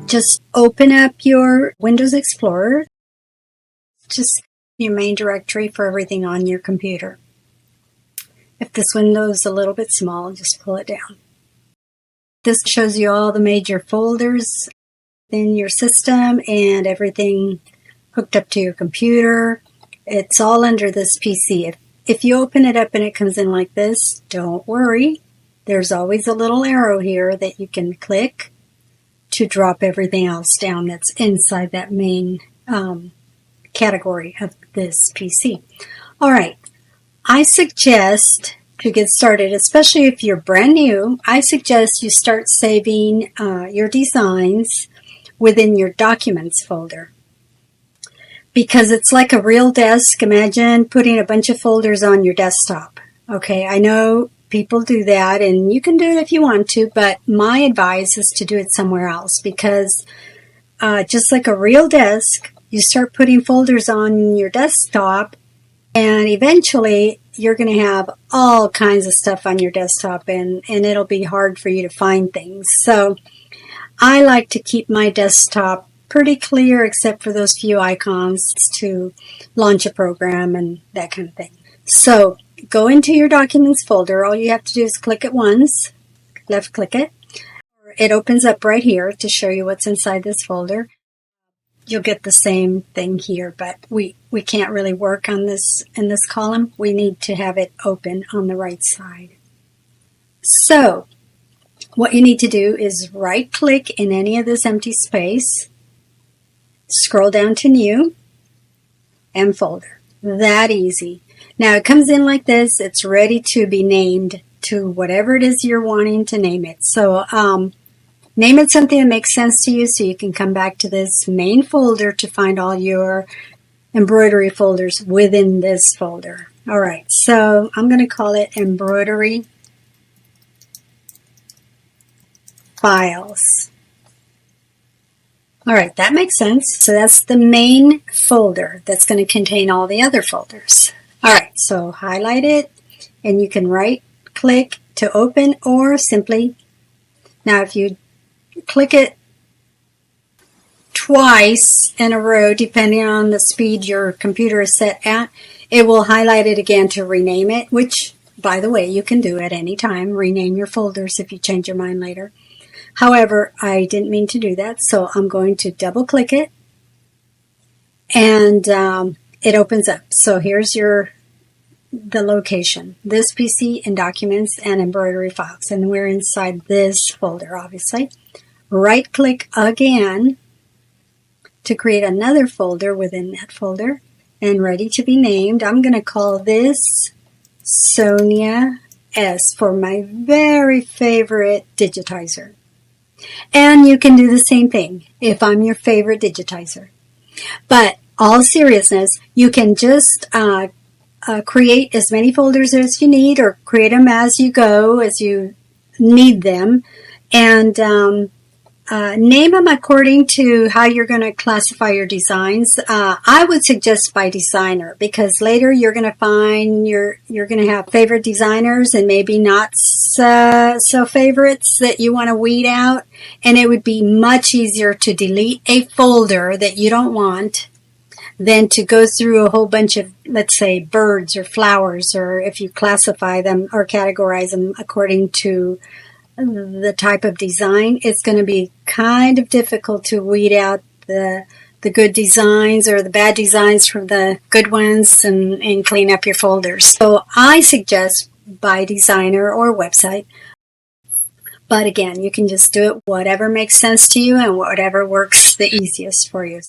just open up your Windows Explorer, just your main directory for everything on your computer. If this window is a little bit small, just pull it down. This shows you all the major folders in your system and everything hooked up to your computer. It's all under this PC. If you open it up and it comes in like this, don't worry. There's always a little arrow here that you can click to drop everything else down that's inside that main category of this PC. All right. I suggest to get started, especially if you're brand new, I suggest you start saving your designs within your Documents folder. Because it's like a real desk. Imagine putting a bunch of folders on your desktop. Okay, I know people do that, and you can do it if you want to, but my advice is to do it somewhere else, because just like a real desk, you start putting folders on your desktop, and eventually you're going to have all kinds of stuff on your desktop, and it'll be hard for you to find things. So I like to keep my desktop pretty clear, except for those few icons to launch a program and that kind of thing. So go into your Documents folder. All you have to do is click it once, left click it. It opens up right here to show you what's inside this folder. You'll get the same thing here, but we can't really work on this in this column. We need to have it open on the right side. So what you need to do is right click in any of this empty space, scroll down to New, and Folder. That easy. Now it comes in like this. It's ready to be named to whatever it is you're wanting to name it. So name it something that makes sense to you, so you can come back to this main folder to find all your embroidery folders within this folder. All right, so I'm going to call it Embroidery Files. All right, that makes sense. So that's the main folder that's going to contain all the other folders. All right, so highlight it, and you can right click to open, or simply, now if you click it twice in a row, depending on the speed your computer is set at, it will highlight it again to rename it, which, by the way, you can do at any time, rename your folders if you change your mind later. However, I didn't mean to do that, so I'm going to double click it, and it opens up. So here's the location, this PC and Documents and Embroidery Files, and we're inside this folder, obviously. Right click again to create another folder within that folder, and ready to be named. I'm going to call this Sonia S for my very favorite digitizer. And you can do the same thing if I'm your favorite digitizer. But all seriousness, you can just create as many folders as you need, or create them as you go, as you need them, and name them according to how you're going to classify your designs. I would suggest by designer, because later you're going to find you're going to have favorite designers and maybe not so favorites that you want to weed out, and it would be much easier to delete a folder that you don't want than to go through a whole bunch of, let's say, birds or flowers, or if you classify them or categorize them according to the type of design, it's going to be kind of difficult to weed out the good designs or the bad designs from the good ones and clean up your folders. So I suggest by designer or website. But again, you can just do it whatever makes sense to you and whatever works the easiest for you.